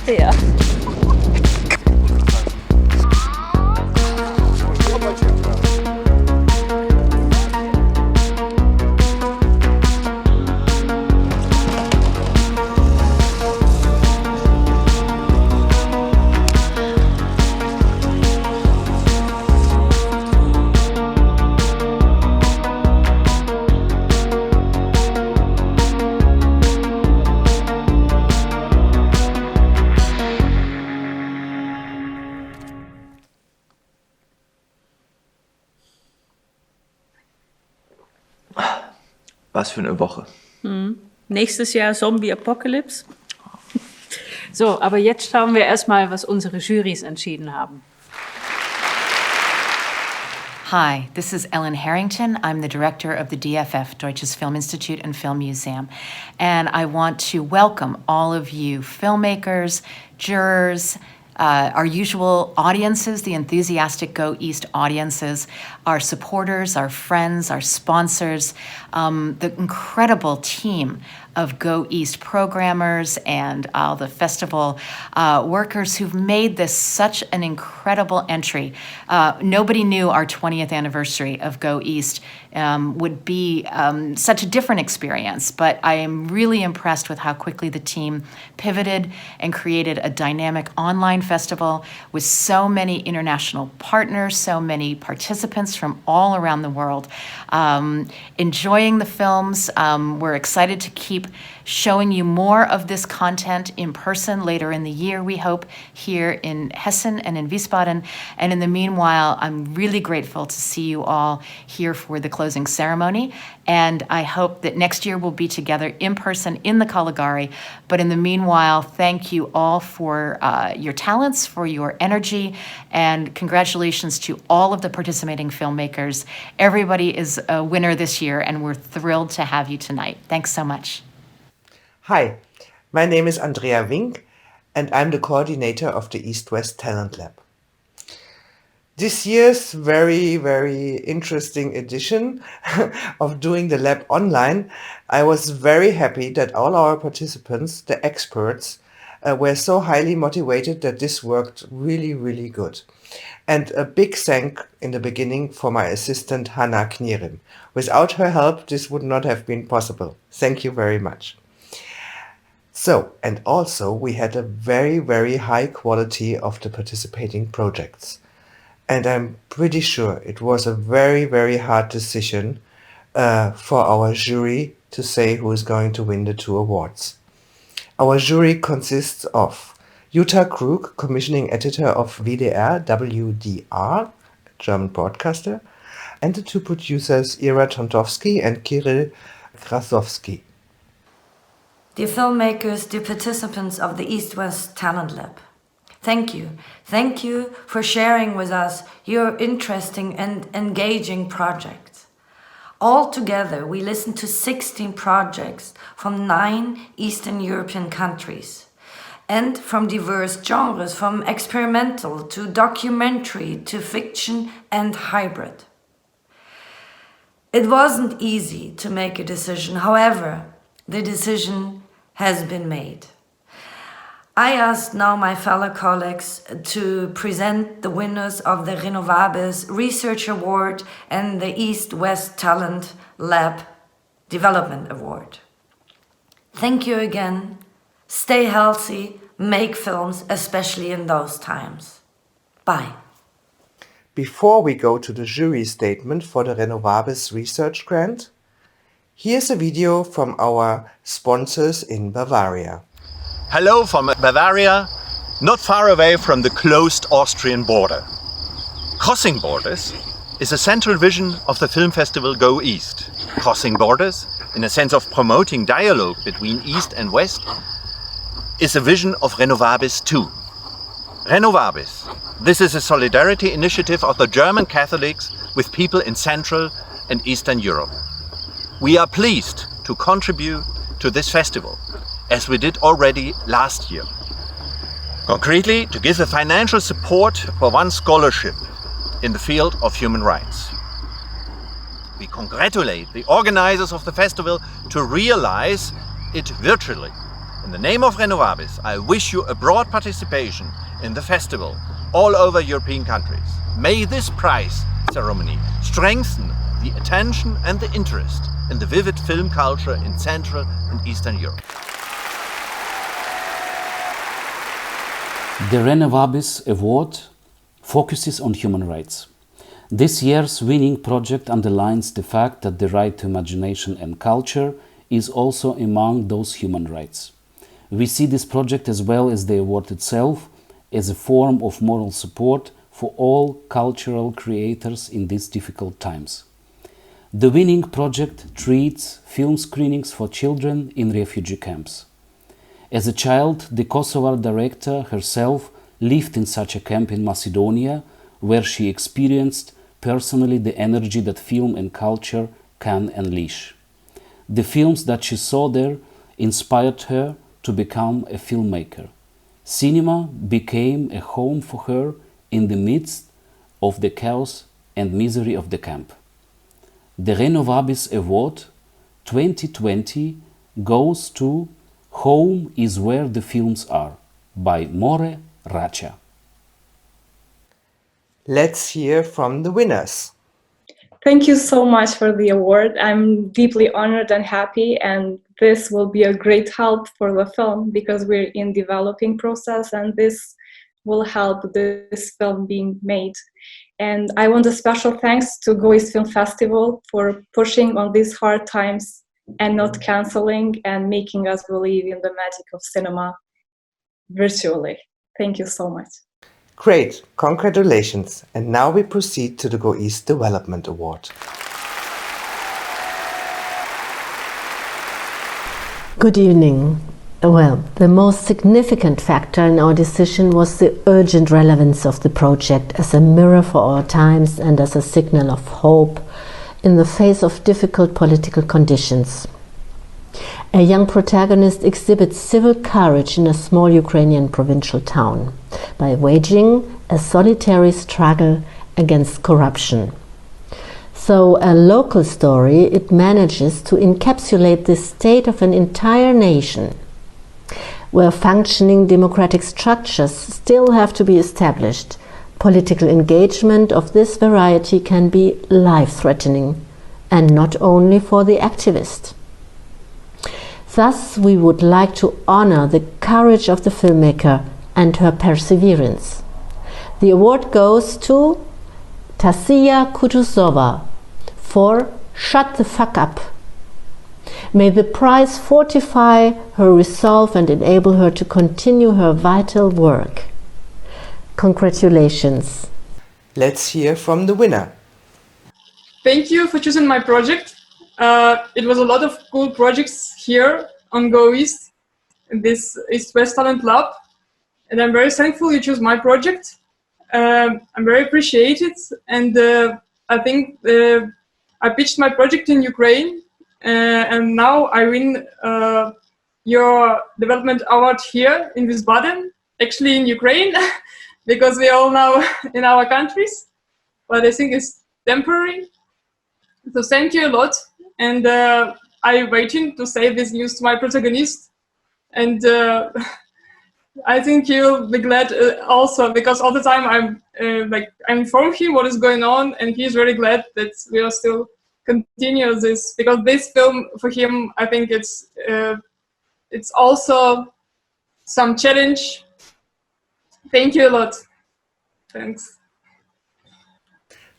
Ja. Was für eine Woche. Nächstes Jahr Zombie Apocalypse. So, aber jetzt schauen wir erstmal, was unsere Jurys entschieden haben. Hi, this is Ellen Harrington. I'm the director of the DFF, Deutsches Film Institute and Film Museum. And I want to welcome all of you filmmakers, jurors, our usual audiences, the enthusiastic goEast audiences, our supporters, our friends, our sponsors, the incredible team of goEast programmers and all the festival workers who've made this such an incredible entry. Nobody knew our 20th anniversary of goEast would be such a different experience, but I am really impressed with how quickly the team pivoted and created a dynamic online festival with so many international partners, so many participants from all around the world. Enjoying the films, we're excited to keep showing you more of this content in person later in the year, we hope, here in Hessen and in Wiesbaden. And in the meanwhile, I'm really grateful to see you all here for the closing ceremony. And I hope that next year we'll be together in person in the Caligari. But in the meanwhile, thank you all for your talents, for your energy, and congratulations to all of the participating filmmakers. Everybody is a winner this year, and we're thrilled to have you tonight. Thanks so much. Hi, my name is Andrea Wink, and I'm the coordinator of the East-West Talent Lab. This year's very interesting edition of doing the lab online, I was very happy that all our participants, the experts, were so highly motivated that this worked really good. And a big thank in the beginning for my assistant Hanna Knierim. Without her help, this would not have been possible. Thank you very much. So, and also we had a very high quality of the participating projects. And I'm pretty sure it was a very hard decision for our jury to say who is going to win the 2 awards. Our jury consists of Jutta Krug, commissioning editor of WDR, WDR, German broadcaster, and the 2 producers Ira Tontowski and Kirill Krasowski. Dear filmmakers, dear participants of the East-West Talent Lab, thank you. Thank you for sharing with us your interesting and engaging projects. All together, we listened to 16 projects from 9 Eastern European countries and from diverse genres, from experimental to documentary to fiction and hybrid. It wasn't easy to make a decision. However, the decision has been made. I ask now my fellow colleagues to present the winners of the Renovables Research Award and the East-West Talent Lab Development Award. Thank you again. Stay healthy, make films, especially in those times. Bye. Before we go to the jury statement for the Renovables Research Grant, here's a video from our sponsors in Bavaria. Hello from Bavaria, not far away from the closed Austrian border. Crossing Borders is a central vision of the film festival goEast. Crossing Borders, in a sense of promoting dialogue between East and West, is a vision of Renovables too. Renovables, this is a solidarity initiative of the German Catholics with people in Central and Eastern Europe. We are pleased to contribute to this festival, as we did already last year. Concretely, to give a financial support for one scholarship in the field of human rights. We congratulate the organizers of the festival to realize it virtually. In the name of Renovabis, I wish you a broad participation in the festival all over European countries. May this prize ceremony strengthen the attention and the interest in the vivid film culture in Central and Eastern Europe. The Renovabis Award focuses on human rights. This year's winning project underlines the fact that the right to imagination and culture is also among those human rights. We see this project, as well as the award itself, as a form of moral support for all cultural creators in these difficult times. The winning project treats film screenings for children in refugee camps. As a child, the Kosovar director herself lived in such a camp in Macedonia, where she experienced personally the energy that film and culture can unleash. The films that she saw there inspired her to become a filmmaker. Cinema became a home for her in the midst of the chaos and misery of the camp. The Renovabis Award 2020 goes to Home is Where the Films Are by More Racha. Let's hear from the winners. Thank you so much for the award. I'm deeply honored and happy, and this will be a great help for the film because we're in developing process, and this will help this film being made. And I want a special thanks to goEast Film Festival for pushing on these hard times and not canceling and making us believe in the magic of cinema virtually. Thank you so much. Great, congratulations. And now we proceed to the goEast Development Award. Good evening. Well, the most significant factor in our decision was the urgent relevance of the project as a mirror for our times and as a signal of hope in the face of difficult political conditions. A young protagonist exhibits civil courage in a small Ukrainian provincial town by waging a solitary struggle against corruption. So, a local story, it manages to encapsulate the state of an entire nation, where functioning democratic structures still have to be established. Political engagement of this variety can be life-threatening, and not only for the activist. Thus, we would like to honor the courage of the filmmaker and her perseverance. The award goes to Tasia Kutuzova for Shut the Fuck Up. May the prize fortify her resolve and enable her to continue her vital work. Congratulations. Let's hear from the winner. Thank you for choosing my project. It was a lot of cool projects here on goEast, this East-West Talent Lab, and I'm very thankful you chose my project. I'm very appreciated, and I think I pitched my project in Ukraine, and now I win your development award here in Wiesbaden, actually in Ukraine, because we are all now in our countries, but I think it's temporary. So thank you a lot, and I'm waiting to say this news to my protagonist, and I think you'll be glad also, because all the time I inform him what is going on, and he's really glad that we are still continue this, because this film for him, I think it's also some challenge. Thank you a lot. Thanks.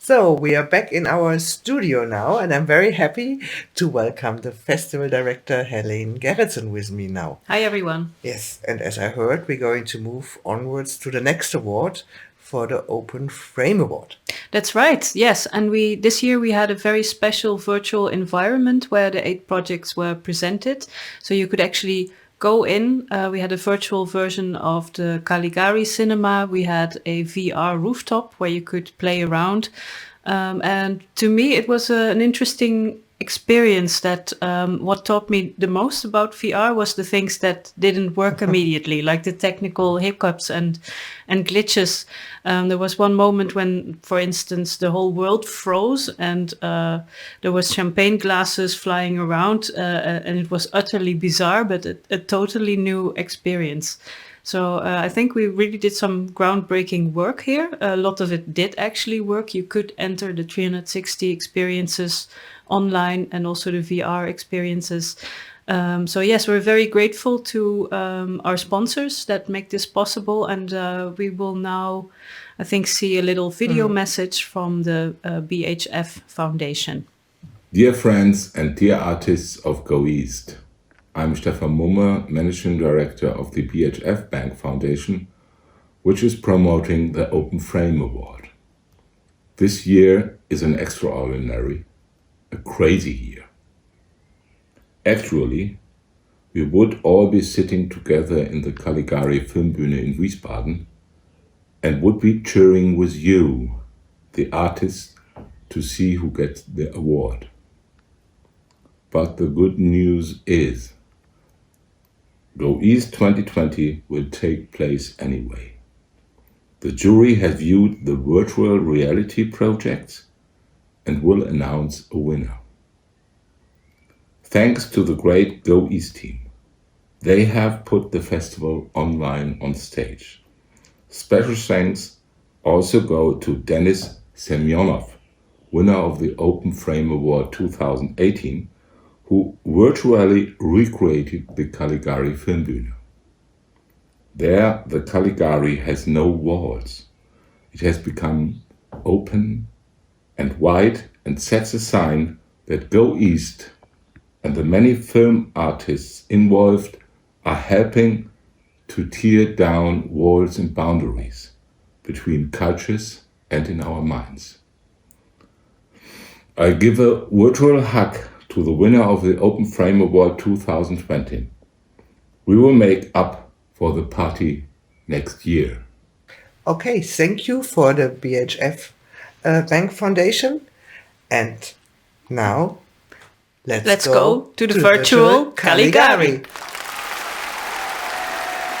So we are back in our studio now, and I'm very happy to welcome the festival director Helene Gerritsen with me now. Hi everyone. Yes, and as I heard, we're going to move onwards to the next award for the Open Frame Award. That's right, yes. And this year we had a very special virtual environment where the 8 projects were presented. So you could actually go in. We had a virtual version of the Caligari cinema. We had a VR rooftop where you could play around. And to me, it was an interesting experience that what taught me the most about VR was the things that didn't work immediately, like the technical hiccups and glitches. There was one moment when, for instance, the whole world froze and there was champagne glasses flying around, and it was utterly bizarre, but a totally new experience. So I think we really did some groundbreaking work here. A lot of it did actually work. You could enter the 360 experiences online and also the VR experiences. So yes, we're very grateful to our sponsors that make this possible. And we will now, I think, see a little video message from the BHF Foundation. Dear friends and dear artists of goEast, I'm Stefan Mumme, Managing Director of the BHF Bank Foundation, which is promoting the Open Frame Award. This year is an extraordinary, a crazy year. Actually, we would all be sitting together in the Caligari Filmbühne in Wiesbaden and would be cheering with you, the artists, to see who gets the award. But the good news is, goEast 2020 will take place anyway. The jury has viewed the virtual reality projects and will announce a winner. Thanks to the great goEast team. They have put the festival online on stage. Special thanks also go to Denis Semyonov, winner of the Open Frame Award 2018, who virtually recreated the Caligari Filmbühne. There, the Caligari has no walls. It has become open and wide and sets a sign that goEast and the many film artists involved are helping to tear down walls and boundaries between cultures and in our minds. I give a virtual hug to the winner of the Open Frame Award 2020. We will make up for the party next year. Okay, thank you for the BHF Bank Foundation. And now, let's go to the virtual Caligari.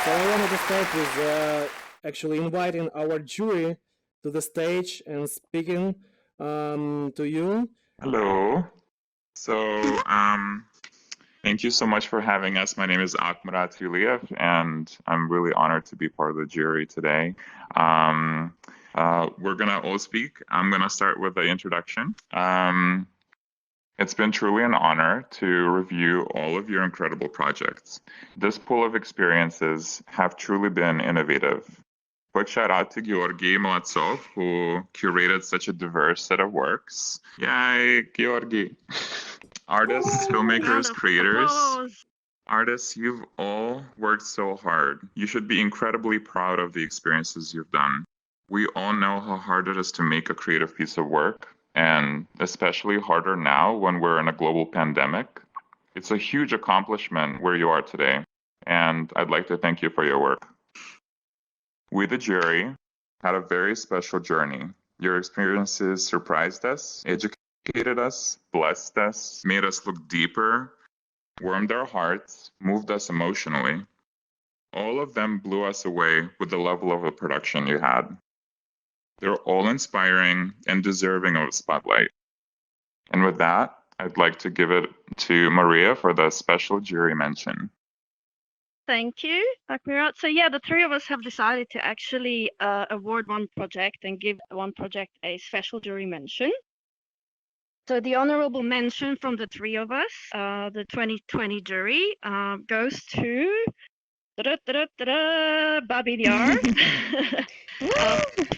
So I wanted to start with actually inviting our jury to the stage and speaking to you. Hello. So, thank you so much for having us. My name is Akmarat Yuliyev, and I'm really honored to be part of the jury today. We're gonna all speak. I'm gonna start with the introduction. It's been truly an honor to review all of your incredible projects. This pool of experiences have truly been innovative. Quick shout out to Georgi Malatsov, who curated such a diverse set of works. Yay, Georgi! Artists, filmmakers, creators. Artists, you've all worked so hard. You should be incredibly proud of the experiences you've done. We all know how hard it is to make a creative piece of work, and especially harder now when we're in a global pandemic. It's a huge accomplishment where you are today, and I'd like to thank you for your work. We, the jury, had a very special journey. Your experiences surprised us, educated us, blessed us, made us look deeper, warmed our hearts, moved us emotionally. All of them blew us away with the level of the production you had. They're all inspiring and deserving of a spotlight. And with that, I'd like to give it to Maria for the special jury mention. Thank you, Akmirat. So yeah, the three of us have decided to actually award one project and give one project a special jury mention. So the honorable mention from the three of us, the 2020 jury, goes to Babin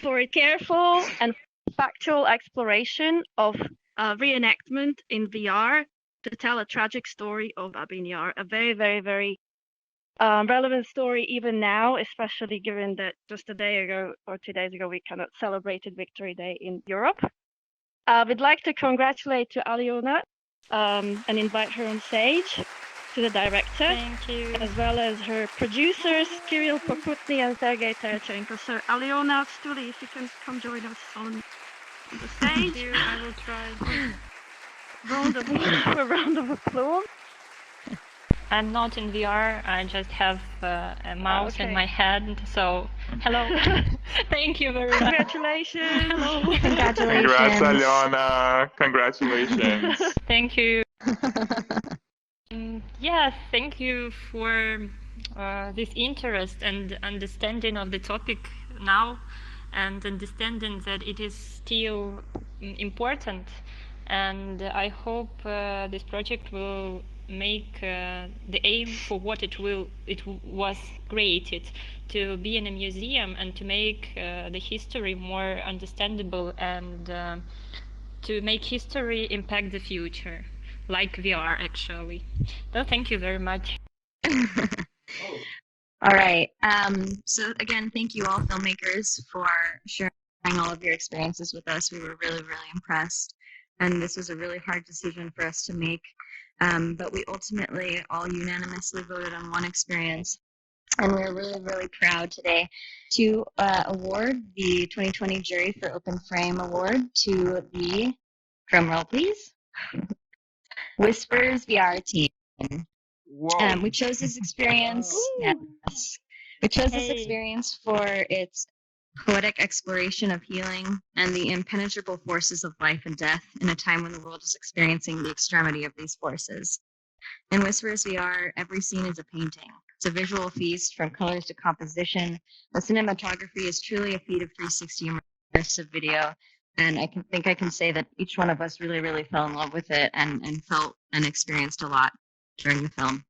for a careful and factual exploration of reenactment in VR to tell a tragic story of Babin Yar. A very, very, very relevant story even now, especially given that just a day ago or 2 days ago we kind of celebrated Victory Day in Europe. We'd like to congratulate to Aliona and invite her on stage, to the director, Thank you. as well as her producers, Kirill Pokutny and Sergei Terchenko. So Aliona, Stuli, if you can come join us on the stage. Thank you. I will try. a round of applause. I'm not in VR. I just have a mouse in Okay. my hand. So, hello. Thank you very much. Congratulations. Hello. Congrats, Alyona. Congratulations. Thank you. Yes, thank you for this interest and understanding of the topic now, and understanding that it is still important. And I hope this project will make the aim for what was created, to be in a museum and to make the history more understandable, and to make history impact the future, like VR actually. Well, thank you very much. All right. So again, thank you all filmmakers for sharing all of your experiences with us. We were really, really impressed. And this was a really hard decision for us to make. But we ultimately all unanimously voted on one experience. And we're really, really proud today to award the 2020 Jury for Open Frame Award to the, drumroll please, Whispers VR team. We chose this experience. Yes, we chose this experience for its poetic exploration of healing and the impenetrable forces of life and death in a time when the world is experiencing the extremity of these forces. In Whispers VR, every scene is a painting. It's a visual feast from colors to composition. The cinematography is truly a feat of 360 immersive video. And I can say that each one of us really, really fell in love with it and felt and experienced a lot during the film.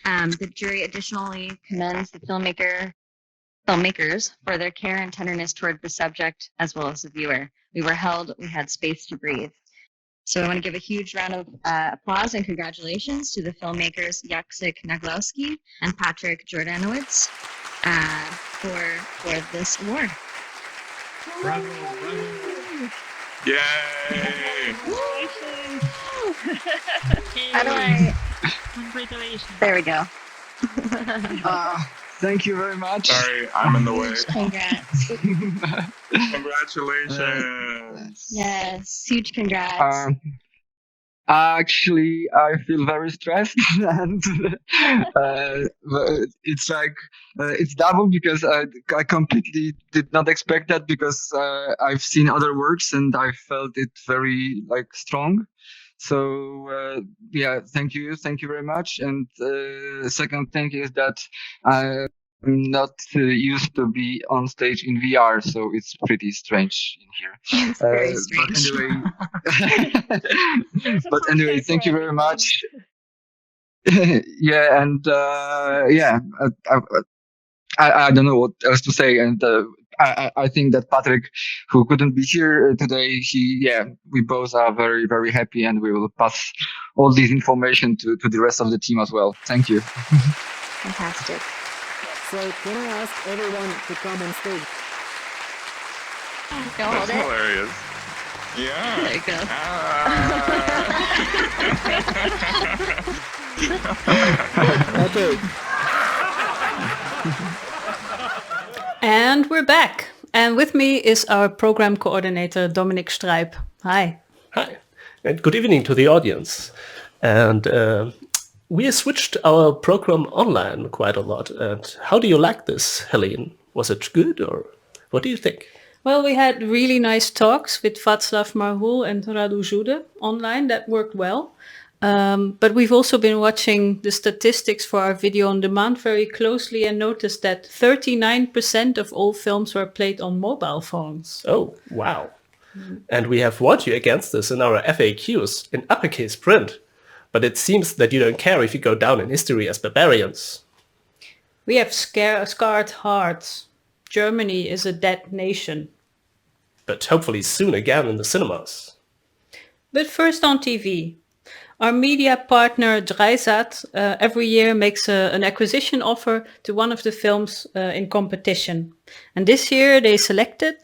The jury additionally commends the filmmakers for their care and tenderness toward the subject as well as the viewer. We were held, we had space to breathe. So I want to give a huge round of applause and congratulations to the filmmakers Jacek Naglowski and Patrick Jordanowicz for this award. Bravo, bravo. Yay! How do I? Congratulations. There we go. Thank you very much. Sorry, I'm in the way. Congrats. Congratulations. Yes, huge congrats. Actually, I feel very stressed, and it's like it's double because I completely did not expect that, because I've seen other works and I felt it very like strong. So yeah, thank you very much. And second thing is that I'm not used to be on stage in VR, so it's pretty strange in here. It's very strange. But anyway, thank you very much. Yeah, and yeah, I don't know what else to say, and I think that Patrick, who couldn't be here today, we both are very, very happy, and we will pass all this information to the rest of the team as well. Thank you. Fantastic. So can I ask everyone to come on stage? Don't hold That's it. hilarious. Yeah. There you go. Okay. And we're back. And with me is our program coordinator, Dominic Strijp. Hi. Hi, and good evening to the audience. And we switched our program online quite a lot. And how do you like this, Helene? Was it good, or what do you think? Well, we had really nice talks with Václav Marhul and Radu Jude online. That worked well. But we've also been watching the statistics for our video on demand very closely and noticed that 39% of all films were played on mobile phones. Oh, wow. And we have warned you against this in our FAQs in uppercase print. But it seems that you don't care if you go down in history as barbarians. We have scarred hearts. Germany is a dead nation. But hopefully soon again in the cinemas. But first on TV. Our media partner Dreisat every year makes an acquisition offer to one of the films in competition. And this year they selected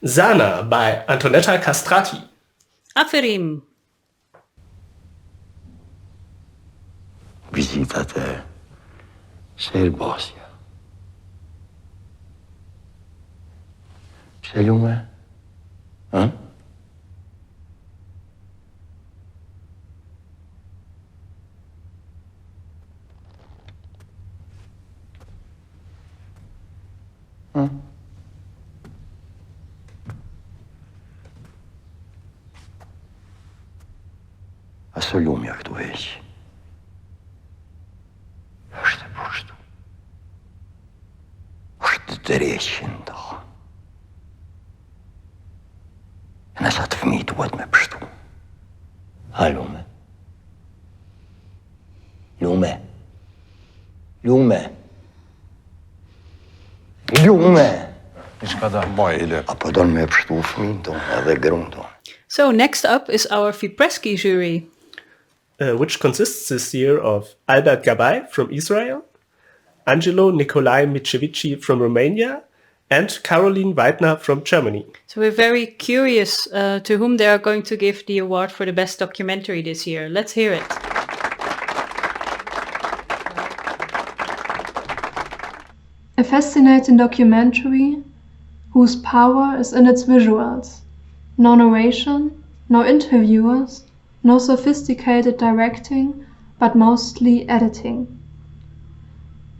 Sana by Antonetta Castrati. Aferim. Visitate Selbosia. Sei lume? Huh? să lumea tu vezi. Что просто. Что трещина. Нас отвмит вот мы что. А lume. Lume. Lume. Lume. A potom me что в минту, а в грунту. So next up is our Fipresci jury. Which consists this year of Albert Gabay from Israel, Angelo Nicolae Micevici from Romania, and Caroline Weidner from Germany. So we're very curious to whom they are going to give the award for the best documentary this year. Let's hear it. A fascinating documentary whose power is in its visuals. No narration, no interviewers, no sophisticated directing, but mostly editing.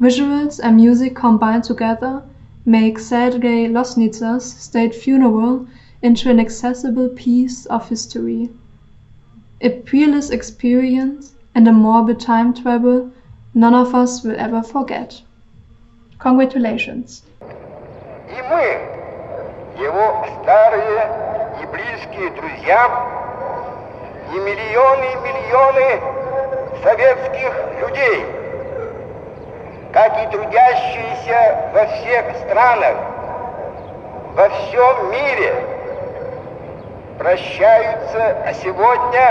Visuals and music combined together make Sergei Losnitsa's State Funeral into an accessible piece of history. A peerless experience and a morbid time travel none of us will ever forget. Congratulations! И мы, его старые и близкие друзья, и миллионы советских людей, как и трудящиеся во всех странах, во всем мире, прощаются сегодня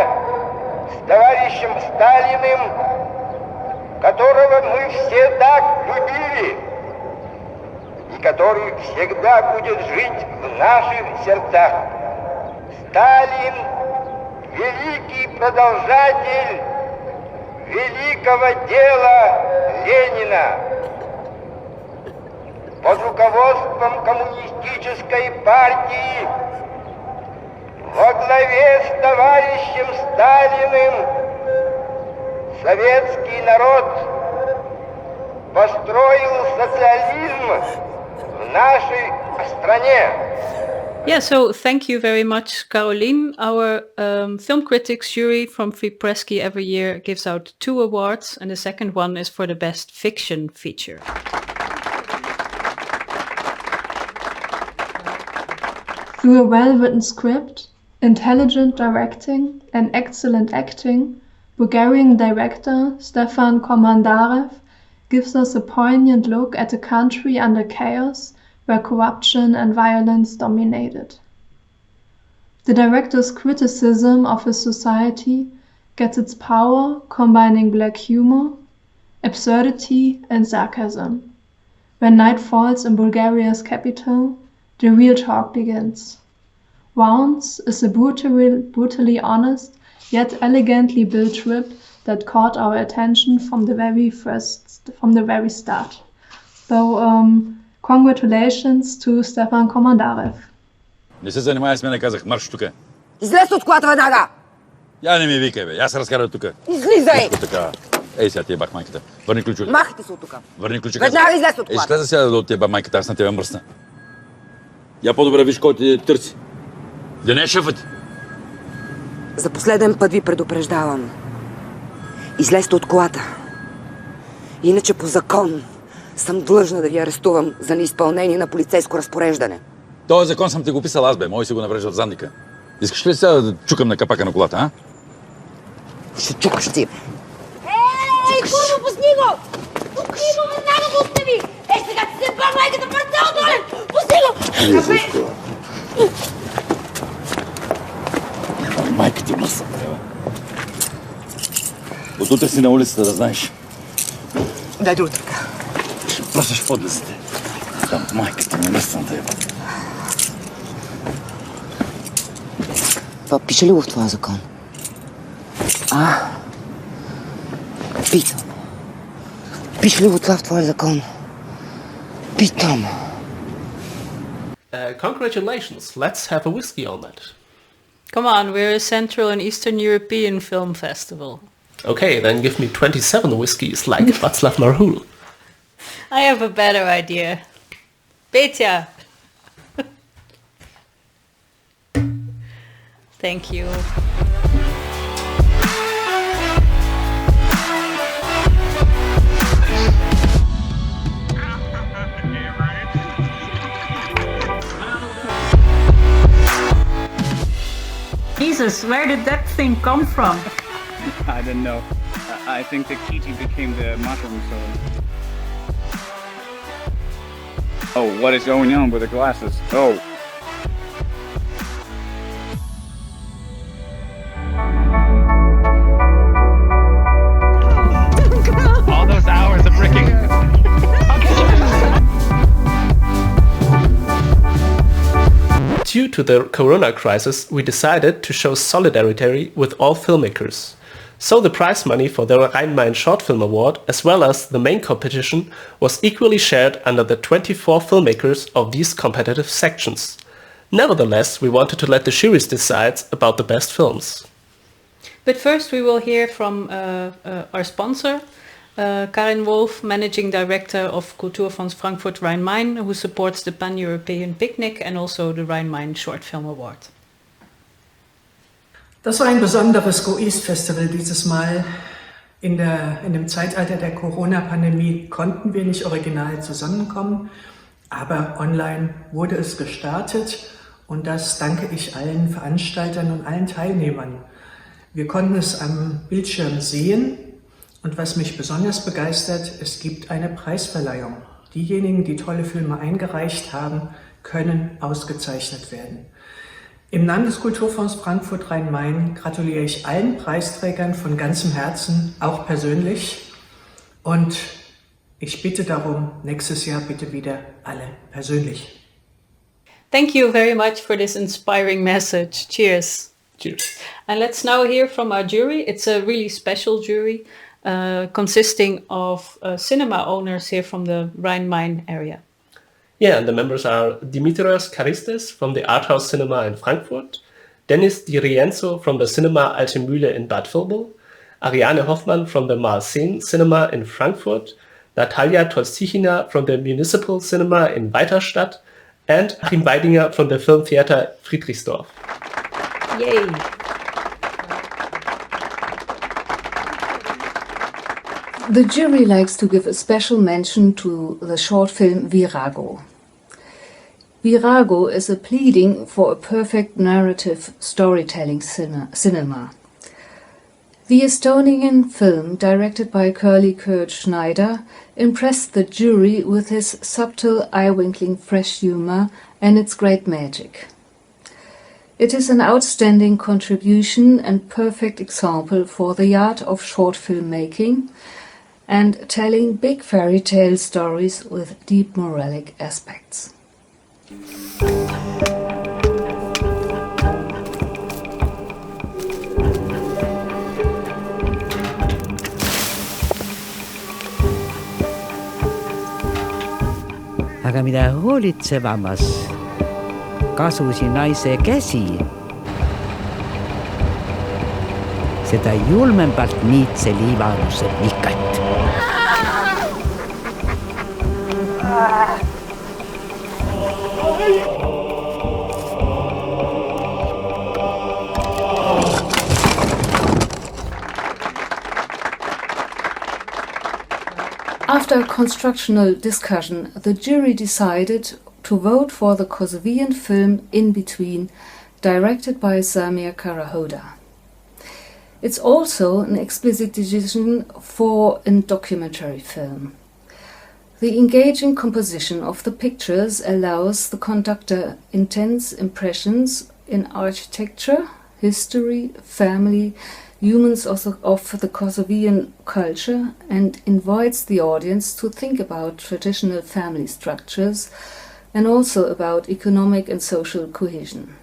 с товарищем Сталиным, которого мы все так любили и который всегда будет жить в наших сердцах. Сталин – великий продолжатель великого дела Ленина. Под руководством коммунистической партии во главе с товарищем Сталиным советский народ построил социализм в нашей стране. Yeah, so thank you very much, Caroline. Our film critics jury from Fipresci every year gives out 2 awards, and the second one is for the best fiction feature. Through a well-written script, intelligent directing, and excellent acting, Bulgarian director Stefan Komandarev gives us a poignant look at a country under chaos where corruption and violence dominated. The director's criticism of his society gets its power combining black humor, absurdity, and sarcasm. When night falls in Bulgaria's capital, the real talk begins. Wounds is a brutally honest yet elegantly built trip that caught our attention from the very start. So, congratulations to Stefan Komandarev. Не се занимавай с мене, казах, марш тука. Излез от колата веднага! Я не ми викай, бе, аз се разкарам тука. Излизай! Така. Ей, сега ти ебах майката. Върни ключовете. Махайте се от тука. Върни ключа. Веднага излез от колата. Излезе сега да от тебе майката, аз на тебе мръсна. Я по-добре виж кой ти търси. Да не е шефът. За последен път ви предупреждавам. Излезте от колата. Иначе по закон съм длъжна да ви арестувам за неизпълнение на полицейско разпореждане. Този закон съм ти го писал аз, бе. Мой си го наврежда в задника. Искаш ли сега да чукам на капака на колата, а? Ще чукаш ти. Ей, курва, пусни го! Пусни го, веднага го остави! Ей, сега ти се ба майката парцел доле! Пусни го! Кафе! Майка ти мръсна, бе. От утре си на улицата, да знаеш. Дай друг ръка. Ще пръсваш в подлезите. Там майка ти ме мръсна, да е. Това пише ли го в твоя закон? Питам. Пише ли го това в твоя закон? Питам. Congratulations. Let's have a whiskey on that. Come on, we're a Central and Eastern European film festival. Okay, then give me 27 whiskies like Václav Marhul. I have a better idea. Petya! Thank you. Jesus, where did that thing come from? I don't know. I think the kitty became the mushroom, so... Oh, what is going on with the glasses? Oh. All those hours of bricking. Due to the corona crisis, we decided to show solidarity with all filmmakers. So the prize money for the Rhein-Main Short Film Award, as well as the main competition, was equally shared under the 24 filmmakers of these competitive sections. Nevertheless, we wanted to let the juries decide about the best films. But first we will hear from our sponsor, Karin Wolf, Managing Director of Kulturfonds Frankfurt Rhein-Main, who supports the Pan-European Picnic and also the Rhein-Main Short Film Award. Das war ein besonderes goEast-Festival dieses Mal. In dem Zeitalter der Corona-Pandemie konnten wir nicht original zusammenkommen, aber online wurde es gestartet und das danke ich allen Veranstaltern und allen Teilnehmern. Wir konnten es am Bildschirm sehen und was mich besonders begeistert, es gibt eine Preisverleihung. Diejenigen, die tolle Filme eingereicht haben, können ausgezeichnet werden. Im Namen des Kulturfonds Frankfurt Rhein-Main gratuliere ich allen Preisträgern von ganzem Herzen, auch persönlich. Und ich bitte darum, nächstes Jahr bitte wieder alle persönlich. Thank you very much for this inspiring message. Cheers. Cheers. And let's now hear from our jury. It's a really special jury consisting of cinema owners here from the Rhein-Main area. Yeah, and the members are Dimitrios Charistes from the Art House Cinema in Frankfurt, Dennis Di Rienzo from the Cinema Alte Mühle in Bad Vilbel, Ariane Hoffmann from the Marseille Cinema in Frankfurt, Natalia Tolstichina from the Municipal Cinema in Weiterstadt, and Achim Weidinger from the Film Theater Friedrichsdorf. Yay! The jury likes to give a special mention to the short film Virago. Virago is a pleading for a perfect narrative storytelling cinema. The Estonian film, directed by Curly Kurt Schneider, impressed the jury with his subtle, eye-winkling, fresh humor and its great magic. It is an outstanding contribution and perfect example for the art of short filmmaking and telling big fairy tale stories with deep moralic aspects. Aga mida hoolitsevamas kasusi naise käsi, seda julmempalt niitse liivanuse vikat. After a constructional discussion, the jury decided to vote for the Kosovian film In Between, directed by Samir Karahoda. It's also an explicit decision for a documentary film. The engaging composition of the pictures allows the conductor intense impressions in architecture, history, family, humans of the Kosovian culture, and invites the audience to think about traditional family structures and also about economic and social cohesion.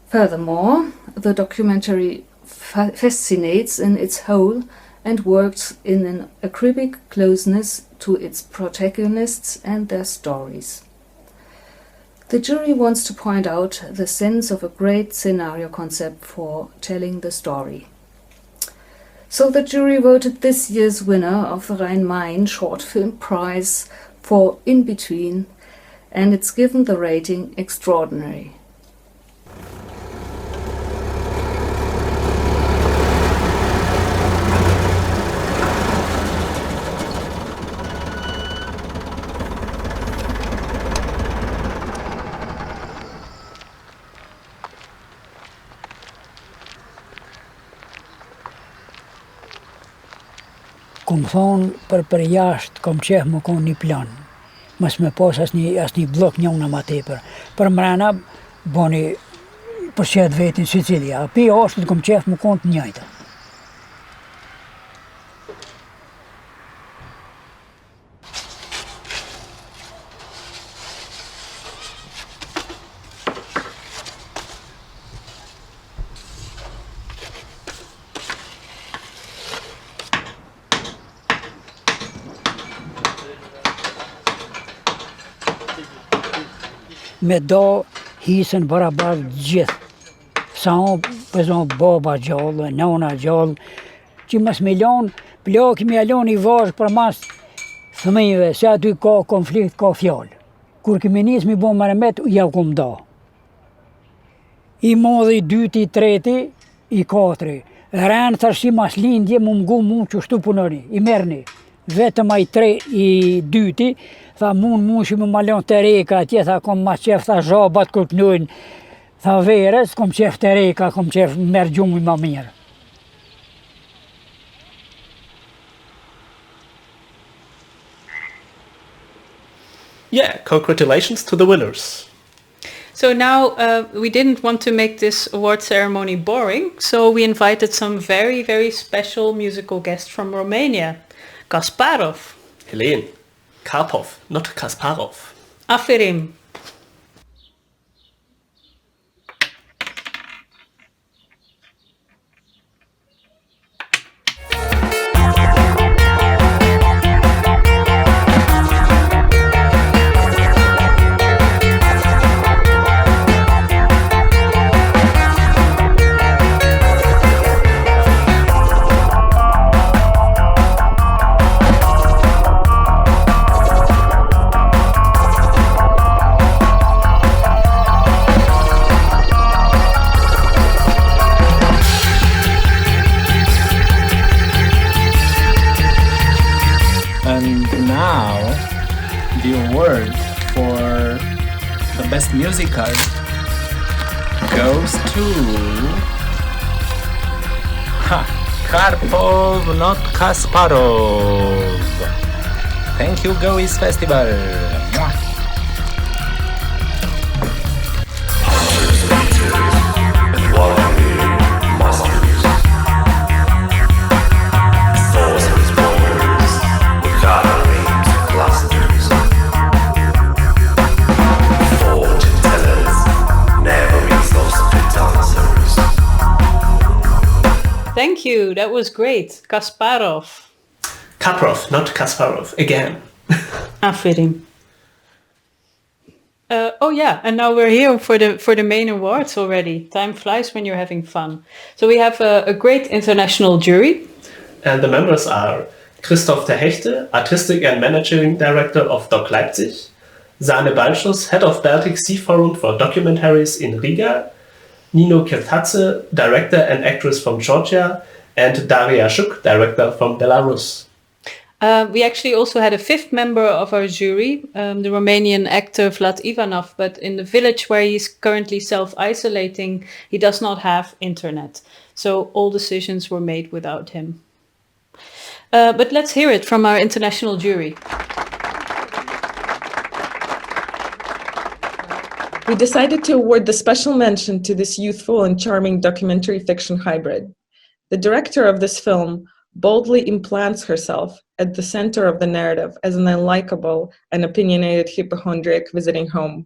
Furthermore, the documentary fascinates in its whole and works in an acribic closeness to its protagonists and their stories. The jury wants to point out the sense of a great scenario concept for telling the story. So the jury voted this year's winner of the Rhein-Main Short Film Prize for In Between, and it's given the rating extraordinary. kom thonë për jashtë, kom qef më konë një plan. Mos me pas asnjë blok njëna ma tepër. Për mrena boni përqet vetin Sicilia. Pi ashtë kom qef më konë të njëjta. Me do hisën barabar gjithë. Sa unë pëzon baba gjallë, nona gjallë, që mas me lonë, plaki me alon I vazhë për mas thëmijve, se aty ka konflikt, ka fjallë. Kur kemi njës mi bo mërëmet, ja kom da. I modhi, I dyti, I treti, I katri. Rënë thërshi mas lindje, mu mgu mu që shtu punoni, I merni. Vetëm I dyti, tha mu që më malon të reka atje, tha kom ma qef, tha zhabat kër kënujnë, tha verës, kom qef të reka, kom qef merë gjumë ma mirë. Yeah, congratulations to the winners. So now we didn't want to make this award ceremony boring, so we invited some very, very special musical guests from Romania. Kasparov. Helene. Karpov, not Kasparov. Afirim. Best musical goes to Karpov, not Kasparov. Thank you, goEast Festival. Thank you, that was great. Kasparov. Kaprov, not Kasparov, again. Afirim. Oh yeah, and now we're here for the main awards already. Time flies when you're having fun. So we have a great international jury. And the members are Christoph Terhechte, Artistic and Managing Director of Doc Leipzig, Sane Balchus, Head of Baltic Sea Forum for Documentaries in Riga, Nino Kirtatse, Director and Actress from Georgia, and Daria Shuk, Director from Belarus. We actually also had a fifth member of our jury, the Romanian actor Vlad Ivanov, but in the village where he's currently self-isolating, he does not have internet. So all decisions were made without him. But let's hear it from our international jury. We decided to award the special mention to this youthful and charming documentary fiction hybrid. The director of this film boldly implants herself at the center of the narrative as an unlikable and opinionated hypochondriac visiting home.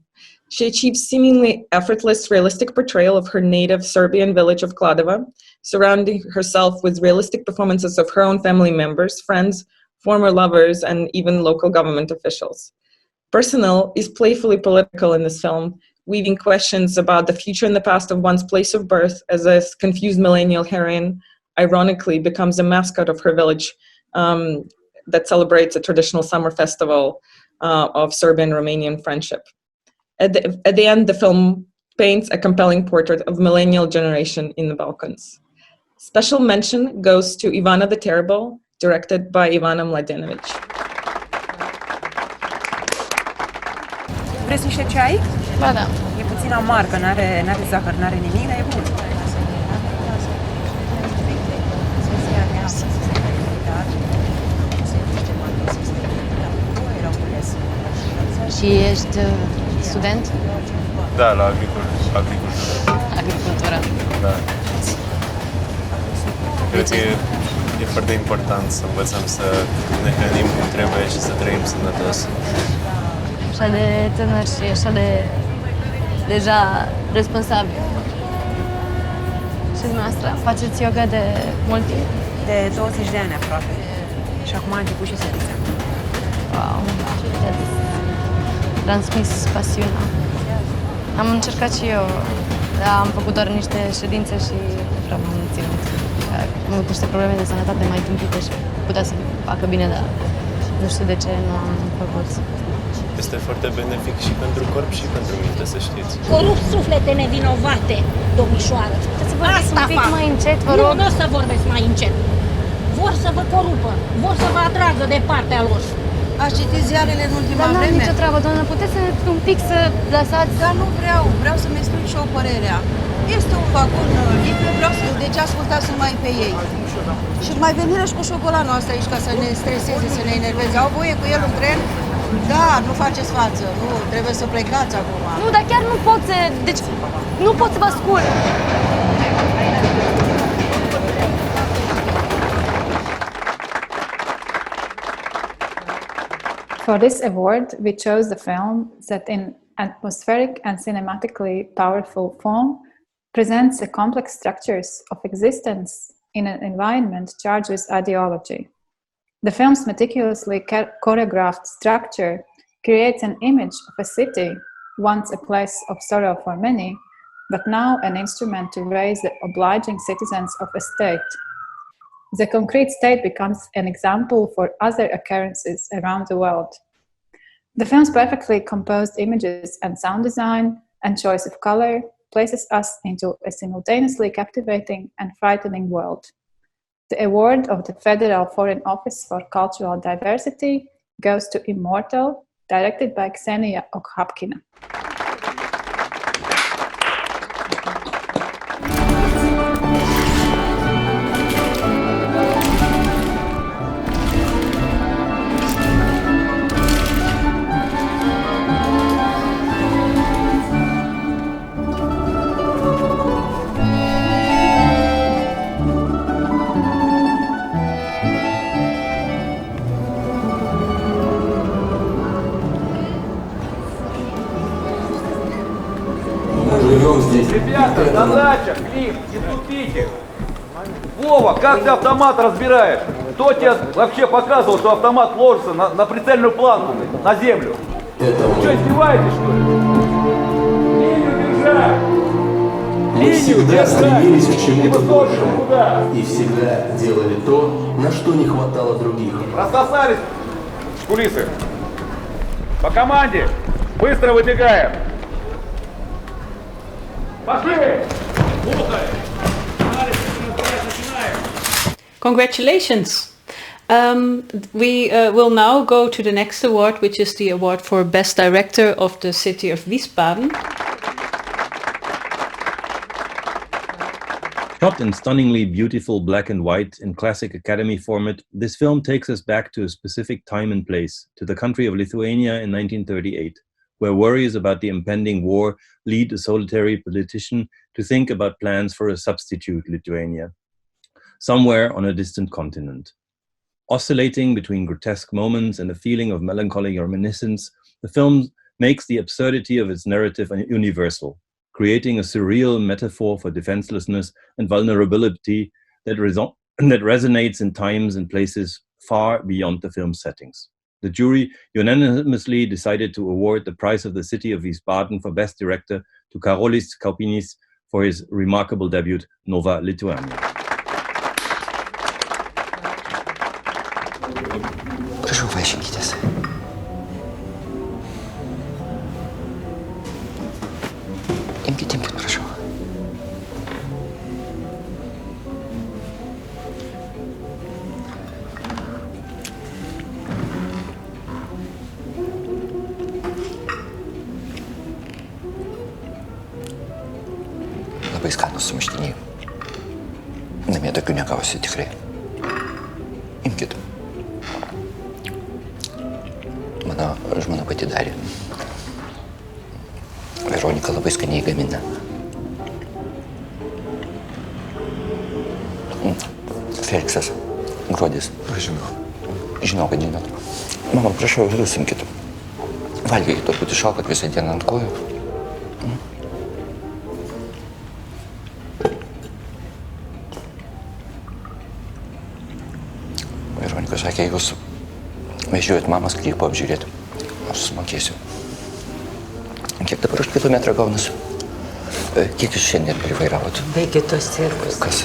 She achieves seemingly effortless, realistic portrayal of her native Serbian village of Kladova, surrounding herself with realistic performances of her own family members, friends, former lovers, and even local government officials. Personnel is playfully political in this film, weaving questions about the future and the past of one's place of birth as a confused millennial heroine ironically becomes a mascot of her village that celebrates a traditional summer festival of Serbian-Romanian friendship. At the end, the film paints a compelling portrait of millennial generation in the Balkans. Special mention goes to Ivana the Terrible, directed by Ivana Mladenovic. Vreți niște ceai? Ba da. E puțin amar, că n-are zahăr, n-are nimic, dar e bun. Și ești student? Da, la agricultură. Agricultură. Da. Cred că e foarte important să învățăm să ne hrănim cum trebuie și să trăim sănătos. Așa de tânăr și așa de deja responsabil. Și dumneavoastră faceți yoga de mult timp? De 20 de ani aproape. Și acum a început și seria. Wow, ați transmis pasiunea. Am încercat și eu, dar am făcut doar niște ședințe și prea m-am ținut. Am avut niște probleme de sănătate mai tâmpite și putea să facă bine, dar nu știu de ce nu am făcut. Este foarte benefic și pentru corp și pentru minte, să știți. Corup suflete nevinovate, domnișoară. Asta un pic mai încet, vă rog. Nu o să vorbesc mai încet. Vor să vă corupă, vor să vă atragă de partea lor. Aș citit ziarele în ultima Dar vreme. n-am nicio treabă, doamnă, puteți să un pic să lăsați... Dar nu vreau să-mi exprim și eu părerea. Este un vagon liber, vreau să... Deci ascultați numai pe ei. Și mai venire și cu șocolanul ăsta aici ca să ne streseze, să ne enerveze. Au voie cu el în tren? Da, nu faceți față, nu, trebuie să plecați acum. Nu, dar chiar nu pot să... Deci, nu pot să vă ascult. For this award, we chose the film that in atmospheric and cinematically powerful form presents the complex structures of existence in an environment charged with ideology. The film's meticulously choreographed structure creates an image of a city, once a place of sorrow for many, but now an instrument to raise the obliging citizens of a state. The concrete state becomes an example for other occurrences around the world. The film's perfectly composed images and sound design and choice of color places us into a simultaneously captivating and frightening world. The award of the Federal Foreign Office for Cultural Diversity goes to Immortal, directed by Ksenia Okhapkina. Ребята, задача, Клим, не тупите. Вова, как ты автомат разбираешь? Кто тебе вообще показывал, что автомат ложится на прицельную планку, на землю? Вы что, издеваетесь, что ли? Линию держать! Мы всегда стремились к чему-то большему и всегда делали то, на что не хватало других. Рассосались, кулисы. По команде, быстро выбегаем. Пошли! Congratulations! We will now go to the next award, which is the award for Best Director of the city of Wiesbaden. Shot in stunningly beautiful black and white in classic Academy format, this film takes us back to a specific time and place, to the country of Lithuania in 1938, where worries about the impending war lead a solitary politician to think about plans for a substitute Lithuania, somewhere on a distant continent. Oscillating between grotesque moments and a feeling of melancholy reminiscence, the film makes the absurdity of its narrative universal, creating a surreal metaphor for defenselessness and vulnerability that resonates in times and places far beyond the film's settings. The jury unanimously decided to award the prize of the city of Wiesbaden for Best Director to Karolis Kaupinis for his remarkable debut, Nova Lituania. Прошу, ващенькитесь. Imkit, прошу. Labai skanus sumuštiniai. Namie tokių negausiu tikrai. Imkit. Mano žmona pati darė. Veronika labai skaniai gamina. Feliksas, Gruodis. Aš žinau. Žinau, kad žinot. Mama, prašau, liusinkit. Valgykit truputį šalkat visą dieną ant kojų. Veronika sakė, jūs vežiojat mamą sklypo apžiūrėti. Aš sumokėsiu. Kiek dabar už kilometrą gaunasi? Kiek jūs šiandien privairavot? Be kitos cirkus. Kas?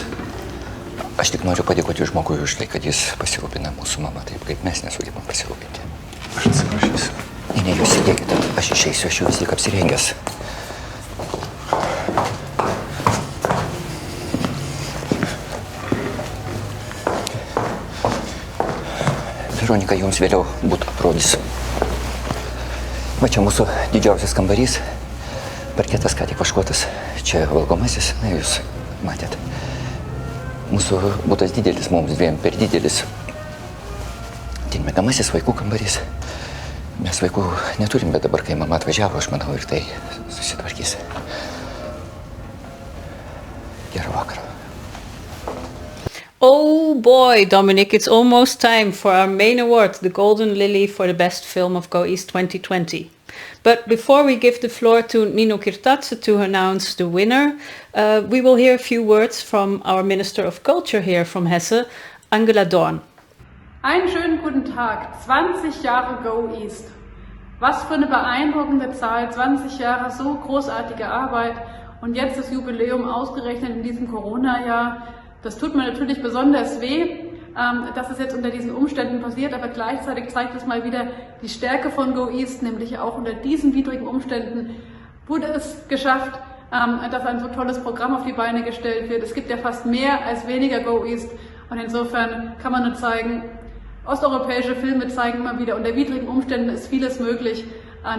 Aš tik noriu padėkoti žmogui už tai, kad jis pasirūpina mūsų mama taip, kaip mes nesugebam pasirūpinti. Aš atsiprašysiu. Ne, jūs sėdėkite. Aš išeisiu, aš jau vis tiek apsirengęs. Veronika jums vėliau būtų aprodys. Va čia mūsų didžiausias kambarys. Parketas ką tik vaškuotas. Čia valgomasis, na jūs matėt. Mūsų būtas didelis, mums dviem per didelis. Ten miegamasis vaikų kambarys. Mes vaikų neturim, bet dabar, kai mama atvažiavo, aš manau, ir tai susitvarkys. Gerą vakarą. Oh boy, Dominic, it's almost time for our main award, the Golden Lily for the best film of goEast 2020. But before we give the floor to Nino Kirtatse to announce the winner, we will hear a few words from our Minister of Culture here from Hesse, Angela Dorn. Einen schönen guten Tag. 20 Jahre goEast. Was für eine beeindruckende Zahl. 20 Jahre so großartige Arbeit und jetzt das Jubiläum ausgerechnet in diesem Corona-Jahr. Das tut mir natürlich besonders weh, dass es jetzt unter diesen Umständen passiert, aber gleichzeitig zeigt es mal wieder die Stärke von goEast, nämlich auch unter diesen widrigen Umständen wurde es geschafft, dass ein so tolles Programm auf die Beine gestellt wird. Es gibt ja fast mehr als weniger goEast und insofern kann man nur zeigen, osteuropäische Filme zeigen immer wieder, unter widrigen Umständen ist vieles möglich.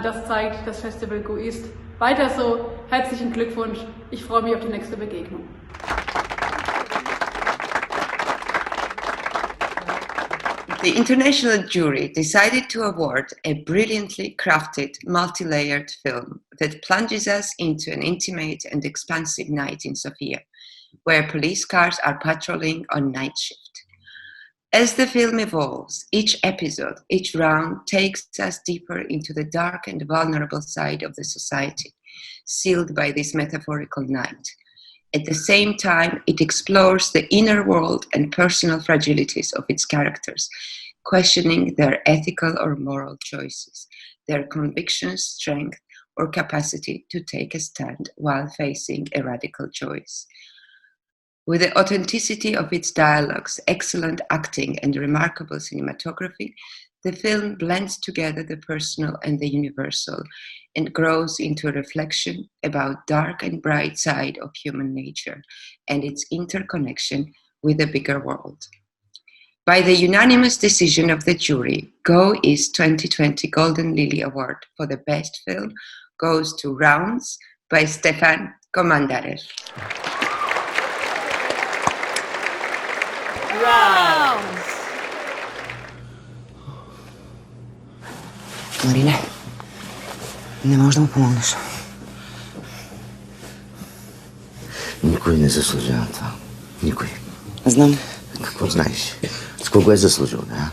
Das zeigt das Festival goEast. Weiter so, herzlichen Glückwunsch. Ich freue mich auf die nächste Begegnung. The international jury decided to award a brilliantly crafted, multi-layered film that plunges us into an intimate and expansive night in Sofia, where police cars are patrolling on night shift. As the film evolves, each episode, each round takes us deeper into the dark and vulnerable side of the society, sealed by this metaphorical night. At the same time, it explores the inner world and personal fragilities of its characters, questioning their ethical or moral choices, their convictions, strength, or capacity to take a stand while facing a radical choice. With the authenticity of its dialogues, excellent acting, and remarkable cinematography, the film blends together the personal and the universal and grows into a reflection about dark and bright side of human nature and its interconnection with the bigger world. By the unanimous decision of the jury, goEast 2020 Golden Lily Award for the best film goes to Rounds by Stefan Komandarev. Rounds! Марине, не можеш да му помогнеш. Никой не заслужава това. Никой. Знам. Какво знаеш? С кого е заслужил, да?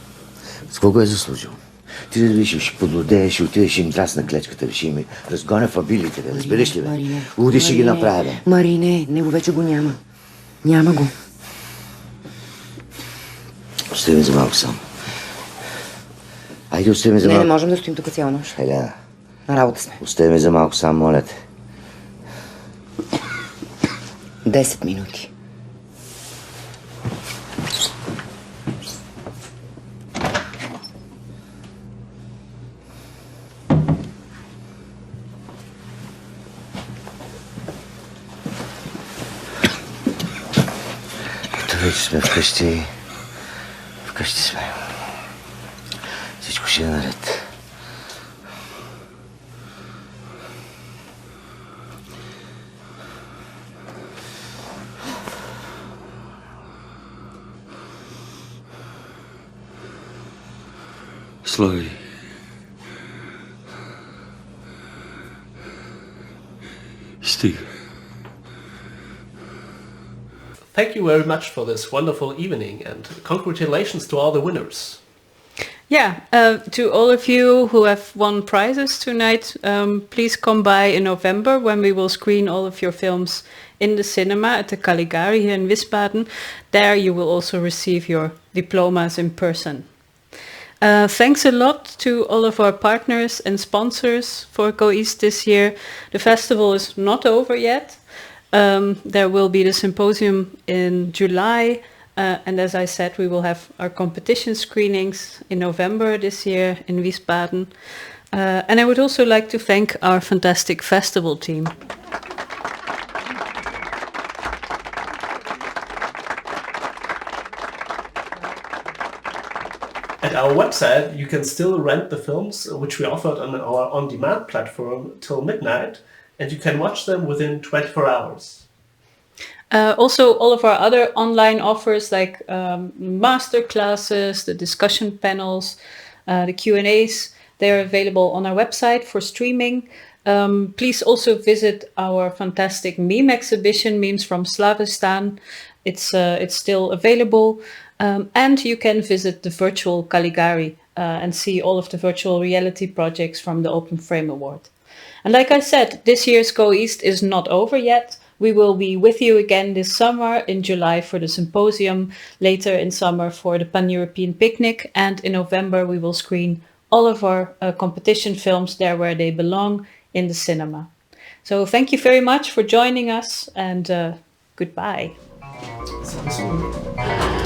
С кого е заслужил? Ти да виж, ще подлодееш, ще отидеш им драсна клечката, ще им разгоня фабилите, бе. Разбереш ли, бе? Марине. Луди ще ги направя, бе. Марине, него вече го няма. Няма го. Остави ме за малко сам. Айде, остави ме за малко. Не можем да стоим тук цяла нощ. Хайде. На работа сме. Остави ме за малко сам, моля те. 10 минути. Вече сме вкъщи. Вкъщи сме. Всичко ще е наред. Слави. Steve. Thank you very much for this wonderful evening, and congratulations to all the winners. Yeah, to all of you who have won prizes tonight, please come by in November when we will screen all of your films in the cinema at the Caligari here in Wiesbaden. There you will also receive your diplomas in person. Thanks a lot to all of our partners and sponsors for goEast this year. The festival is not over yet. There will be the symposium in July. And as I said, we will have our competition screenings in November this year in Wiesbaden. And I would also like to thank our fantastic festival team. At our website, you can still rent the films, which we offered on our on-demand platform till midnight, and you can watch them within 24 hours. Also, all of our other online offers like master classes, the discussion panels, the Q&As, they're available on our website for streaming. Please also visit our fantastic meme exhibition, Memes from Slavistan. It's still available. And you can visit the virtual Caligari and see all of the virtual reality projects from the Open Frame Award. And like I said, this year's goEast is not over yet. We will be with you again this summer in July for the symposium, later in summer for the Pan-European picnic, and in November we will screen all of our competition films there where they belong, in the cinema. So thank you very much for joining us, and goodbye. See you soon.